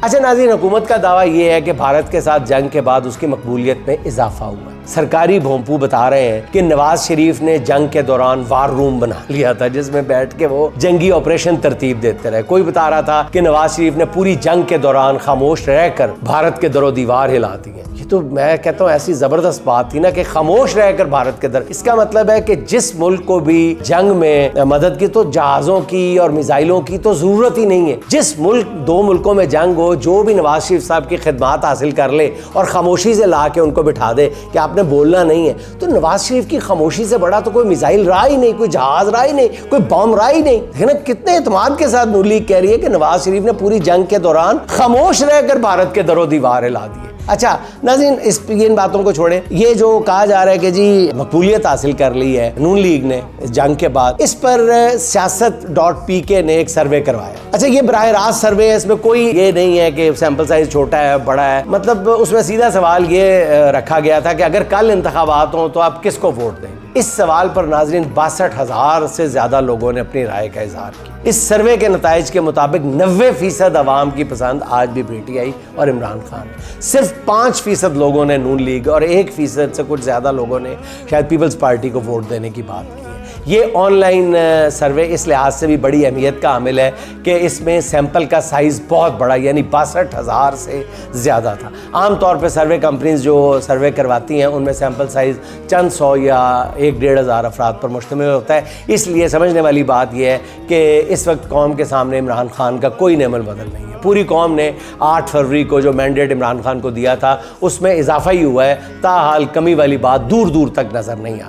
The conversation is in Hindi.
अच्छा नाज़रीन, हुकूमत का दावा ये है कि भारत के साथ जंग के बाद उसकी मकबूलियत में इजाफा हुआ। सरकारी भोंपू बता रहे हैं कि नवाज शरीफ ने जंग के दौरान वार रूम बना लिया था जिसमें बैठ के वो जंगी ऑपरेशन तरतीब देते रहे। कोई बता रहा था कि नवाज शरीफ ने पूरी जंग के दौरान खामोश रहकर भारत के दरो दीवार हिला दिए। ये तो मैं कहता हूँ ऐसी जबरदस्त बात थी ना कि खामोश रहकर भारत के दर। इसका मतलब है कि जिस मुल्क को भी जंग में मदद की तो जहाजों की और मिसाइलों की तो जरूरत ही नहीं है। जिस मुल्क दो मुल्कों में जंग हो, जो भी नवाज शरीफ साहब की खिदमात हासिल कर ले और खामोशी से ला के उनको बिठा दे कि आपने बोलना नहीं है, तो नवाज शरीफ की खामोशी से बड़ा तो कोई मिसाइल रहा ही नहीं, कोई जहाज रहा ही नहीं, कोई बम रहा ही नहीं। है ना, कितने एतमाद के साथ नून लीग कह रही है कि नवाज शरीफ ने पूरी जंग के दौरान खामोश रहकर भारत के दरो दीवार हिला दिए। अच्छा नाज़रीन, इन बातों को छोड़े, ये जो कहा जा रहा है कि जी मकबूलियत हासिल कर ली है नून लीग ने इस जंग के बाद, इस पर siyaasat.pk ने एक सर्वे करवाया। अच्छा, ये बराह रास्त सर्वे है, इसमें कोई ये नहीं है कि सैंपल साइज छोटा है बड़ा है। मतलब उसमें सीधा सवाल ये रखा गया था कि अगर कल इंतखाबात हों तो आप किसको वोट देंगे। इस सवाल पर नाज़रीन 62,000 से ज्यादा लोगों ने अपनी राय का इजहार किया। इस सर्वे के नताइज के मुताबिक 90% अवाम की पसंद आज भी PTI और इमरान खान। सिर्फ 5% लोगों ने नून लीग और 1% से कुछ ज्यादा लोगों ने शायद पीपल्स पार्टी को वोट देने की बात की है। ये ऑनलाइन सर्वे इस लिहाज से भी बड़ी अहमियत का हामिल है कि इसमें सैंपल का साइज़ बहुत बड़ा, यानी 62,000 से ज़्यादा था। आमतौर पर सर्वे कंपनीज जो सर्वे करवाती हैं उनमें सैंपल साइज़ चंद सौ या 1-1.5 हज़ार अफराद पर मुश्तमिल होता है। इसलिए समझने वाली बात यह है कि इस वक्त कौम के सामने इमरान खान का कोई नेमल बदल नहीं है। पूरी कौम ने 8 फरवरी को जो मैंडेट इमरान खान को दिया था उसमें इजाफा ही हुआ है, ताहाल कमी वाली बात दूर दूर तक नज़र नहीं आ रही।